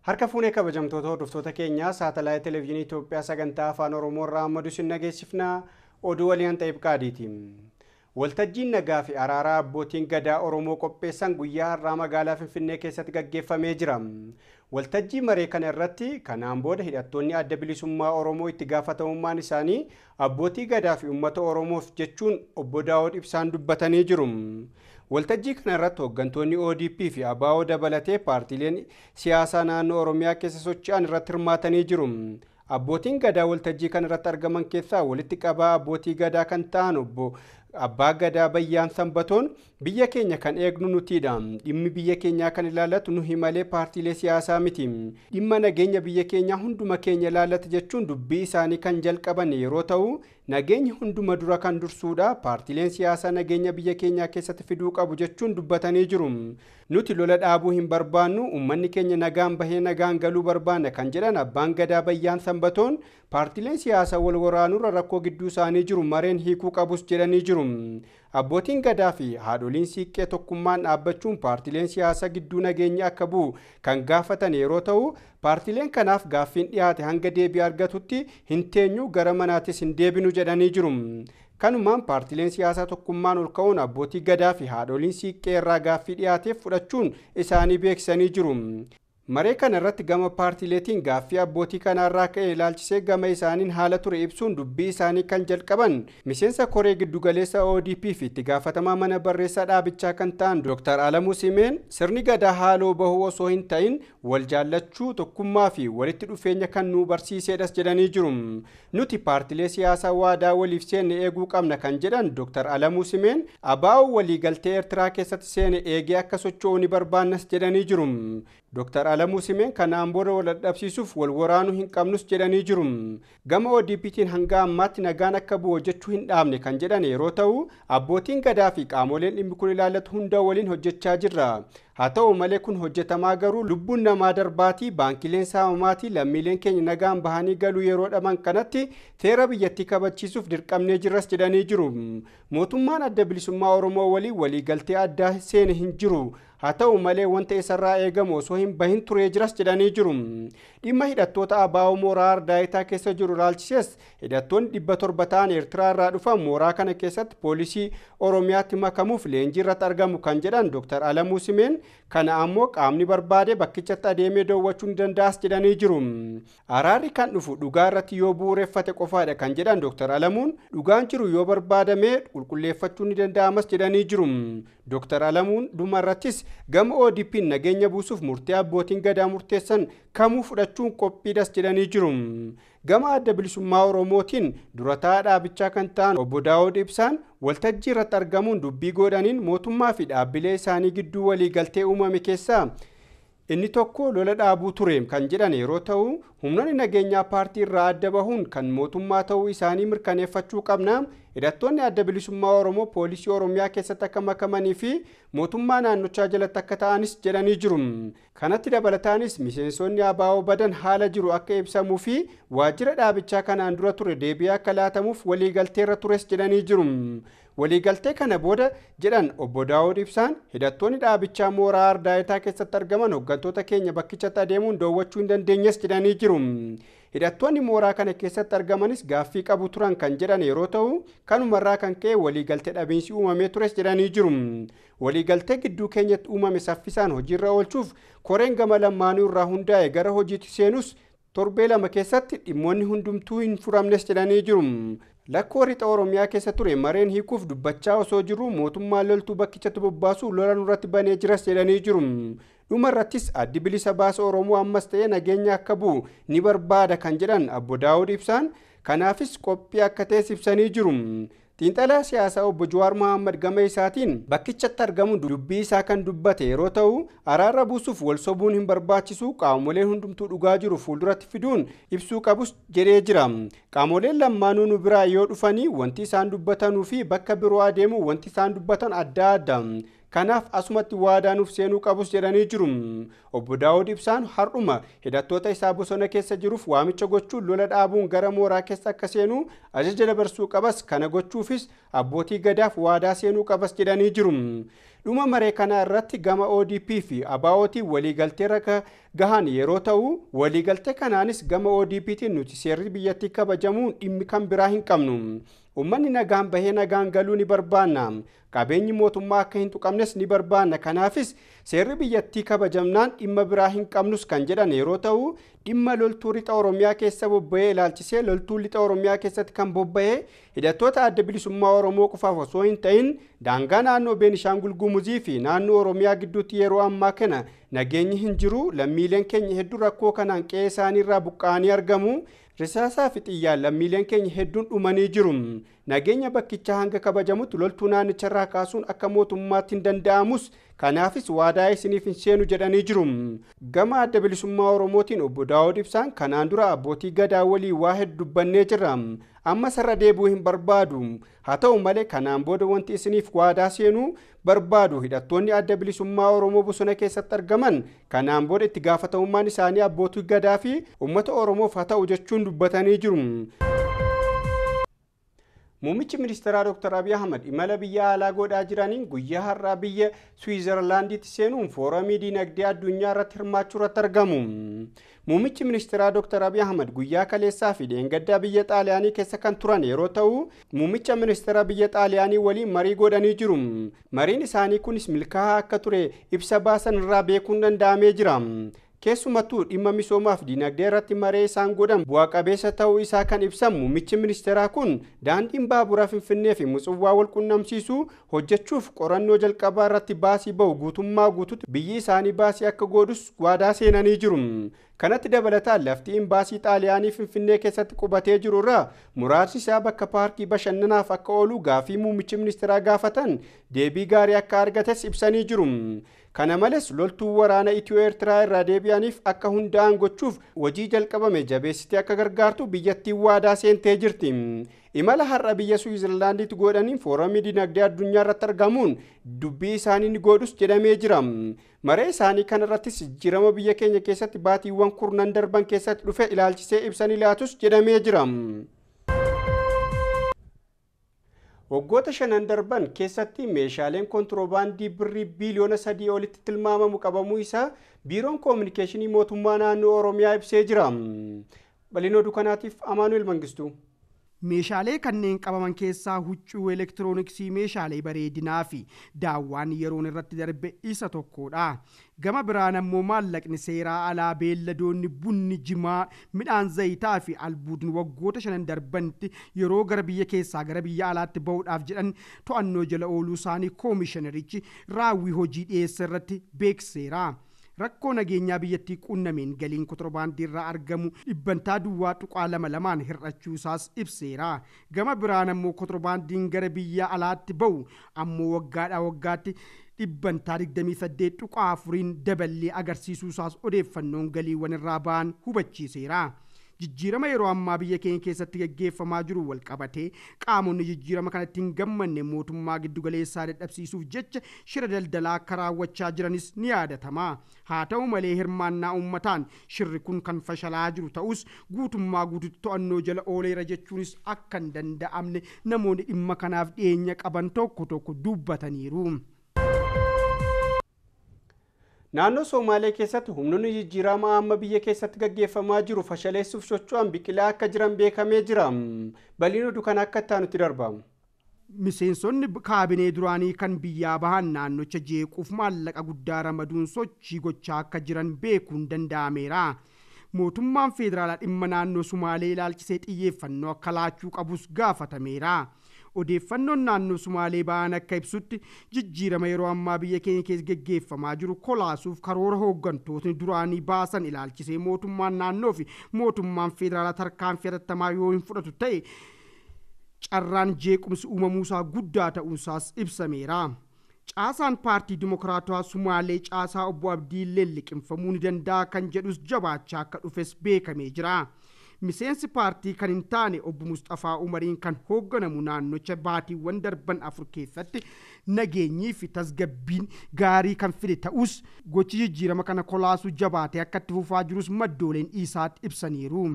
Harka fuunee kabajamtoota hordoftoota keenyaa saatalaayit televezyiinii Itoophiyaa sagantaa afaan Oromoo irraa amma dusin nageessifnaa oduu waliin ta'eef qaadiiti. Waltajjiin nagaa fi araaraa abbootiin gadaa Oromoo qopheessan guyyaa har'aa magaalaa Finfinnee keessatti gaggeeffamee jira. Waltajjii maree kana irratti kanaan booda hidhattoonni adda bilisummaa Oromoo itti gaafatamummaan isaanii abbootii gadaa fi uummata Oromoof jechuun obbo Daawud Ibsaan dubbatanii jiru. Waltajjii kana irratti hooggantoonni ODP fi ABO dabalatee paartiileen siyaasaa naannoo Oromiyaa keessa socho'an irratti hirmaatanii jiru. Abbootiin gadaa waltajjii kana irratti argaman keessaa walitti qabaa abbootii gadaa kan ta'an obbo Abbaa Gadaa Bayyaan Sanbatoon biyya keenya kan eegnu nutiidha. Dhimmi biyya keenyaa kan ilaallatu nuhi malee paartiilee siyaasaa miti. Dhimma nageenya biyya keenyaa hunduma keenya ilaallata jechuun dubbii isaanii kan jalqaban yeroo ta'u nageenya hunduma dura kan dursuudha. Paartiileen siyaasaa nageenya biyya keenyaa keessatti fiduu qabu jechuun dubbatanii jiru. Nuti lola dhaabuu hin barbaannu, uummanni keenya nagaan bahee nagaan galuu barbaanna kan jedhan Abbaan Gadaa Bayyaan Sanbatoon paartiileen siyaasaa wal waraanurra rakkoo gidduu isaanii jiru mareen hiikuu qabus jedhanii jiru. Abbootiin gadaa fi haadholiin siiqqee tokkummaan dhaabbachuun paartiileen siyaasaa gidduu nageenya akka bu'u kan gaafatan yeroo ta'u paartiileen kanaaf gaaffiin dhiyaate hanga deebii argatutti hin teenyu gara manaatis hin deebinu jedhanii jiru. Kanumaan paartiileen siyaasaa tokkummaan ol ka'uun abbootii gadaa fi haadholiin siiqqee irraa gaaffii dhiyaateef fudhachuun isaanii beeksisanii jiru. Maree kana irratti gama paartiileetiin gaaffii abbootii kanaarraa ka'e ilaalchisee gama isaaniin haala ture ibsuun dubbii isaanii kan jalqaban miseensa koree giddugaleessa ODP fi itti gaafatamaa mana barreessaa dhaabichaa kan ta'an Dr. Alamuu Simeen sirni gadaa haaloo bahuu osoo hin ta'in wal jaallachuu tokkummaa fi walitti dhufeenya kan nu barsiisedhas jedhanii jiru. Nuti paartiilee siyaasaa waadaa waliif seenne eeguu qabna kan jedhan Dr. Alamuu Simeen ABO waliigaltee Eertiraa keessatti seene eegee akka socho'u ni barbaannas jedhanii jiru. Dr. Alamuu Simeen kanaan booda wal dhabsiisuuf wal waraanuu hin qabnus jedhanii jiru. Gama ODPtiin hanga ammaatti nagaan akka bu'u hojjechuu hin dhaabne kan jedhan yeroo ta'u abbootiin gadaa fi qaamoleen dhimmi kun ilaallatu hunda waliin hojjechaa jirra. Haa ta'u malee kun hojjetamaa garuu lubbuun namaa darbaatii baankileen saamamaatii lammiileen keenya nagaan bahanii galuu yeroo dhaban kanatti seera biyyattii kabachiisuuf dirqamnee jirras jedhanii jiru. Mootummaan adda bilisummaa Oromoo waliigaltee addaa seene hin jiru. Haa ta'u malee wanta isarraa eegamu osoo hin bahin turee jiras jedhanii jiru. Dhimma hidhattoota ABO mooraa Ardaayitaa keessa jiru ilaalchises hidhattoonni 700 ta'an Eertiraa irraa dhufan mooraa kana keessatti poolisii Oromiyaatti makamuuf leenjii irratti argamu kan jedhan Dr. Alamuu Simeen kana ammoo qaamni barbaade bakkichatti adeemee daawwachuu ni danda'as jedhanii jiru. Araarri kan dhufu dhugaa irratti yoo bu'uureffate qofaadha kan jedhan Dr. Alamuun dhugaan jiru yoo barbaadamee qulqulleeffachuun ni danda'amas jedhanii jiru. Dr. Alamuun dhumarrattis gama ODP'n nageenya buusuuf murtee abbootiin gadaa murteessan kamuu fudhachuun qophiidhas jedhanii jiru. Gama adda bilisummaa Oromootiin durataa dhaabichaa kan ta'an obbo Daawud Ibsaan waltajjii irratti argamuun dubbii godhaniin mootummaa fi dhaabbilee isaanii gidduu waliigaltee uumame keessaa inni tokko lola dhaabuu ture kan jedhan yeroo ta'u humnoonni nageenyaa paartii irraa adda bahuun kan mootummaa ta'uu isaanii mirkaneeffachuu qabna. Hidhattoonni adda bilisummaa Oromoo poolisii Oromiyaa keessatti akka makamanii fi mootummaa naannochaa jalatti akka ta'anis jedhanii jiru. Kanatti dabalataanis miseensonni ABO badan haala jiru akka ibsamuu fi waajjira dhaabichaa kanaan dura ture deebii akka laatamuuf waliigaltee irra tures jedhanii jiru. Waliigaltee kana booda jedhan obbo Daawud Ibsaan hidhattoonni dhaabichaa mooraa Ardaayitaa keessatti argaman hooggantoota keenya bakkichatti adeemuun daawwachuu hin dandeenyes jedhanii jiru. Hidhattoonni mooraa kana keessatti argamanis gaaffii qabu turan kan jedhan yeroo ta'u kanumarraa kan ka'e waliigaltee dhabiinsi uumamee tures jedhanii jiru. Waliigaltee gidduu keenyatti uumame saffisaan hojiirra oolchuuf koreen gama lamaanuu irraa hundaa'e gara hojiitti seenus torbee lama keessatti dhimmoonni hundumtuu hin furamnes jedhanii jiru. Lakkoo rixa Oromiyaa keessa ture mareen hiikuuf dubbachaa osoo jiru mootummaan loltuu bakkichatti bobbaasu lola nurratti banee jiras jedhanii jiru. Dhumarrattis addi bilisa baasa Oromoo ammas ta'ee nageenya akka bu'u ni barbaada kan jedhan obbo Daawud Ibsaan kanaafis qophii akka ta'es ibsanii jiru. Xiinxalaa siyaasaa obbo Jawaar Mohaammed gama isaatiin bakkichatti argamuun dubbii isaa kan dubbate yeroo ta'u araara buusuuf wal sobuun hin barbaachisu qaamoleen hundumtuu dhugaa jiru fuulduratti fiduun ibsuu qabus jedhee jira. Qaamoleen lamaanuu nu biraa yoo dhufanii wanti isaan dubbatanuu fi bakka biroo adeemu wanti isaan dubbatan adda adda. Kanaaf asumatti waadaanuuf seenuu qabus jedhanii jiru. Obbo Daawud Ibsaan har'uma hidhattoota isaa bosona keessa jiruuf waamicha gochuun lola dhaabuun gara mooraa keessa akka seenuu ajaja dabarsuu qabas kana gochuufis abbootii gadaaf waadaa seenuu qabas jedhanii jiru. dhuma maree kana irratti gama ODP fi ABO'tii waliigaltee irra gahan yeroo ta'u waliigaltee kanaanis gama ODP'tiin nuti seerri biyyattii kabajamuun dhimmi kan biraa hin qabnu. Uummanni nagaan bahee nagaan galuu ni barbaanna. Qabeenyi mootummaa akka hin tuqamnes ni barbaanna. Kanaafis seerri biyyattii kabajamnaan dhimma biraa hin qabnus kan jedhan yeroo ta'u dhimma loltuu lixa Oromiyaa keessa bobba'ee ilaalchisee loltuu lixa Oromiyaa keessatti kan bobba'ee hidhattoota adda bilisummaa Oromoo qofaaf osoo hin ta'in daangaa naannoo Beenishaangul Gumuzii fi naannoo Oromiyaa gidduutti yeroo ammaa kana nageenyi hin jiru. Lammiileen keenya hedduu rakkoo kanaan qe'ee isaanii irraa buqqa'anii argamu. Risaasaa fi xiyyaan lammiileen keenya hedduun dhumanii jiru. Nageenya bakkichaa hanga kabajamutti loltuu naannicharraa kaasuun akka mootummaatti hin danda'amus. Kanaafis waadaa isiniif hin seenu jedhanii jiru. Gama adda bilisummaa Oromootiin obbo Daawud Ibsaan kanaan dura abbootii gadaa walii waa hedduu dubbannee jirra. Amma sarara deebi'uu hin barbaadu. Haa ta'u malee kanaan booda wanti isiniif waadaa seenuu barbaadu hidhattoonni adda bilisummaa Oromoo bosona keessatti argaman kanaan booda itti gaafatamummaan isaanii abbootii gadaa fi uummata Oromoof haa ta'u jechuun dubbatanii jiru. Muummichi ministeeraa Dr. Abiy Ahmed imala biyya alaa godhaa jiraniin guyyaa har'aa biyya Swiizerlaandiitti seenuun foorumii diinagdee addunyaa irratti hirmaachuu irratti argamu. Muummichi ministeeraa Dr. Abiy Ahmed guyyaa kaleessaa fi dheengaddaa biyya Xaaliyaanii keessa kan turan yeroo ta'u muummicha ministeeraa biyya Xaaliyaanii waliin marii godhanii jiru. Mariin isaanii kunis milkaa'aa akka ture ibsa baasan irraa beekuun danda'amee jira. Keessumattuu dhimma misoomaaf diinagdee irratti maree isaan godhan bu'aa qabeessa ta'uu isaa kan ibsan muummichi ministeeraa kun daandiin baaburaa Finfinnee fi Mucuwaa wal qunnamsiisuu hojjechuuf qorannoo jalqabaa irratti baasii ba'u guutummaa guutuutti biyyi isaanii baasii akka godhus waadaa seenanii jiru. Kanatti dabalataan lafti imbaasii Xaaliyaanii Finfinnee keessatti qubatee jiru irraa muraasni isaa bakka paarkii bashannanaaf akka oolu gaafii muummichi ministeeraa gaafatan deebii gaarii akka argates ibsanii jiru. Kana malees loltuu waraana Itiyoo Eertiraa irraa deebi'aniif akka hundaa'an gochuuf hojii jalqabame jabeessitee akka gargaartu biyyattiin waadaa seentee jirti. Imala har'a biyya Swiizerlaandiitti godhaniin foorumii diinagdee addunyaa irratti argamuun dubbii isaanii ni godhus jedhamee jira. Maree isaanii kana irrattis jijjiirama biyya keenya keessatti baatiiwwan kurnan darban keessatti dhufe ilaalchisee ibsanii laatus jedhamee jira. Waggoota 5 darban keessatti meeshaaleen kontiroobaandii birrii biliyoona 3 olitti tilmaamamu qabamuu isaa biiroon koominikeeshinii mootummaa naannoo Oromiyaa ibsee jira. Bal'inoo dukanaatiif Amaanuel Mangistuu. Meeshaalee kanneen qabaman keessaa huccuu elektirooniksii, meeshaalee bareedinaa fi daawwaan yeroon irratti darbe isa tokkodha. Gama biraan ammoo maallaqni seeraa alaa, beelladoonni, bunni, jimaa, midhaan zayitaa fi albuudni waggoota 5 darbanitti yeroo gara biyya keessaa gara biyya alaatti ba'uudhaaf jedhan to'annoo jala ooluu isaanii koomishinerichi raawwii hojii dhiyeessa irratti beekseera. Rakkoo nageenyaa biyyattii qunnameen galiin kontiroobaandii irraa argamu dhibbantaa duwwaa tuqaa 2 hir'achuu isaas ibseera. Gama biraan ammoo kontiroobaandiin gara biyya alaatti ba'u ammoo waggaadhaa waggaatti dhibbantaa 28.4 daballee agarsiisuu isaas odeeffannoon galiiwwan irraa ba'an hubachiiseera. Jijjiirama yeroo ammaa biyya keenya keessatti gaggeeffamaa jiru wal qabatee qaamonni jijjiirama kanatti hin gammanne mootummaa giddu galeessaa dadhabsiisuuf jecha shira daldalaa akka raawwachaa jiranis ni yaadatama. Haa ta'u malee hirmaannaa uummataan shirri kun kan fashalaa jiru ta'us guutummaa guutuutti to'annoo jala ooleera jechuunis akka hin danda'amne namoonni dhimma kanaaf dhiyeenya qaban tokko dubbataniiru. Naannoo Somaalee keessatti humnoonni jijjiirama amma biyya keessatti gaggeeffamaa jiru fashaleessuuf socho'an biqilaa akka jiran beekamee jira. Bal'inoo dukanaa akka itti darbamu. Miseensonni kaabinee duraanii kan biyyaa bahan naannocha jeequuf maallaqa guddaa ramaduun sochii gochaa akka jiran beekuun danda'ameera. Mootummaan federaalaa dhimma naannoo Somaalee ilaalchisee xiyyeeffannoo akka laachuu qabus gaafatameera. Odeeffannoon naannoo Somaalee ba'an akka ibsutti jijjiirama yeroo ammaa biyya keenya keessa gaggeeffamaa jiru kolaasuuf karoora hooggantootni duraanii baasan ilaalchisee mootummaan naannoo fi mootummaan federaalaa tarkaanfii hatattamaa yoo hin fudhatu ta'e carraan jeequmsi uumamuusaa guddaa ta'uusaas ibsameera. Caasaan paartii Dimokiraatawaa Somaalee caasaa obbo Abdiillee liqimfamuu ni danda'a kan jedhus jabaachaa akka dhufes beekamee jira. Miseensi paartii kan hin taane obbo Mustafaa Umariin kan hoogganamu naannocha baatiiwwan darban 4 keessatti nageenyii fi tasgabbiin gaarii kan fide ta'us gochi jijjiirama kana kolaasuu jabaatee akka itti fufaa jirus maddooleen isaatti ibsaniiru.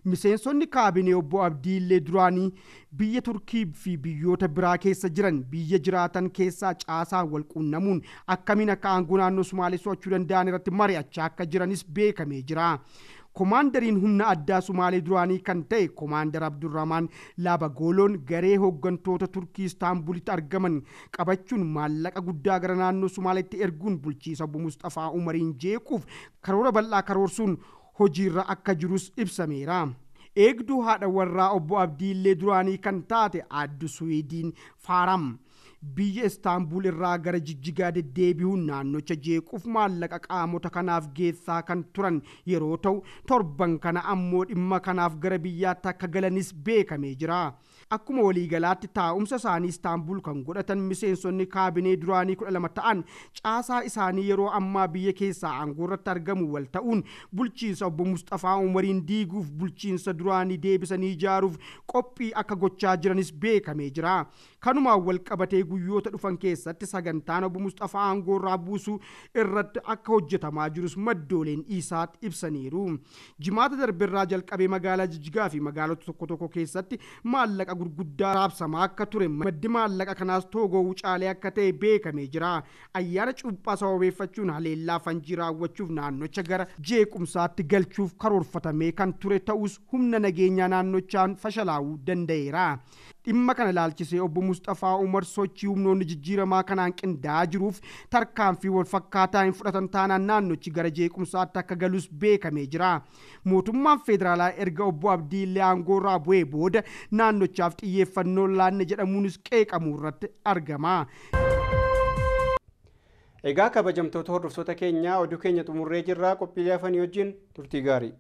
Miseensonni kaabinee obbo Abdiillee duraanii biyya Turkii fi biyyoota biraa keessa jiran biyya jiraatan keessaa caasaa wal quunnamuun akkamiin akka aangoo naannoo Sumaalee so'achuu danda'an irratti mari'achaa akka jiranis beekamee jira. Komaandariin humna addaa Sumaalee duraanii kan ta'e Komaandar Abdurrahmaan Laabagoloon garee hooggantoota Turkii Istaanbulitti argaman qabachuun maallaqa guddaa gara naannoo Sumaaleetti erguun bulchiisa obbo Mustafaa Umariin jeequuf karoora bal'aa karoorsuun hojiirra akka jirus ibsameera. Eegduu haadha warraa obbo Abdiillee duraanii kan taate Aadde Suwiidiin Faaram biyya Istaanbul irraa gara Jijjigaa deddeebi'uun naannocha jeequuf maallaqa qaamota kanaaf geessaa kan turan yeroo ta'u torban kana ammoo dhimma kanaaf gara biyyaatti akka galanis beekamee jira. Akkuma waliigalaatti taa'umsa isaanii Istaanbul kan godhatan miseensonni kaabinee duraanii 12 ta'an caasaa isaanii yeroo ammaa biyya keessaa aangoo irratti argamu wal ta'uun bulchiinsa obbo Mustafaa Umariin diiguuf bulchiinsa duraanii deebisanii ijaaruuf qophii akka gochaa jiranis beekamee jira. Kanumaan wal qabatee guyyoota dhufan keessatti sagantaan obbo Mustafaa aangoo irraa buusuu irratti akka hojjetamaa jirus maddooleen isaatti ibsaniiru. Jimaata darbirraa jalqabee magaalaa Jijjigaa fi magaalota tokko tokko keessatti maallaqa gurguddaa raabsamaa akka ture maddi maallaqa kanaas Toogoo Wucaalee akka ta'e beekamee jira. Ayyaana cuuphaa sababeeffachuun haleellaa fanjii raawwachuuf naannocha gara jeequmsaatti galchuuf karoorfatamee kan ture ta'us humna nageenyaa naannochaan fashalaa'uu danda'eera. Dhimma kana ilaalchisee obbo Mustafaa Umar sochii humnoonni jijjiiramaa kanaan qindaa'aa jiruuf tarkaanfii wal fakkaataa hin fudhatan taanaan naannochi gara jeequmsaatti akka galus beekamee jira. Mootummaan federaalaa erga obbo Abdiillee aangoo irraa bu'ee booda naannochaaf xiyyeeffannoo laanne jedhamuunis qeeqamuu irratti argama. Egaa kabajamtoota hordoftoota keenyaa oduu keenya xumurree jirra. Qophiilee hafanii wajjin turtii gaarii.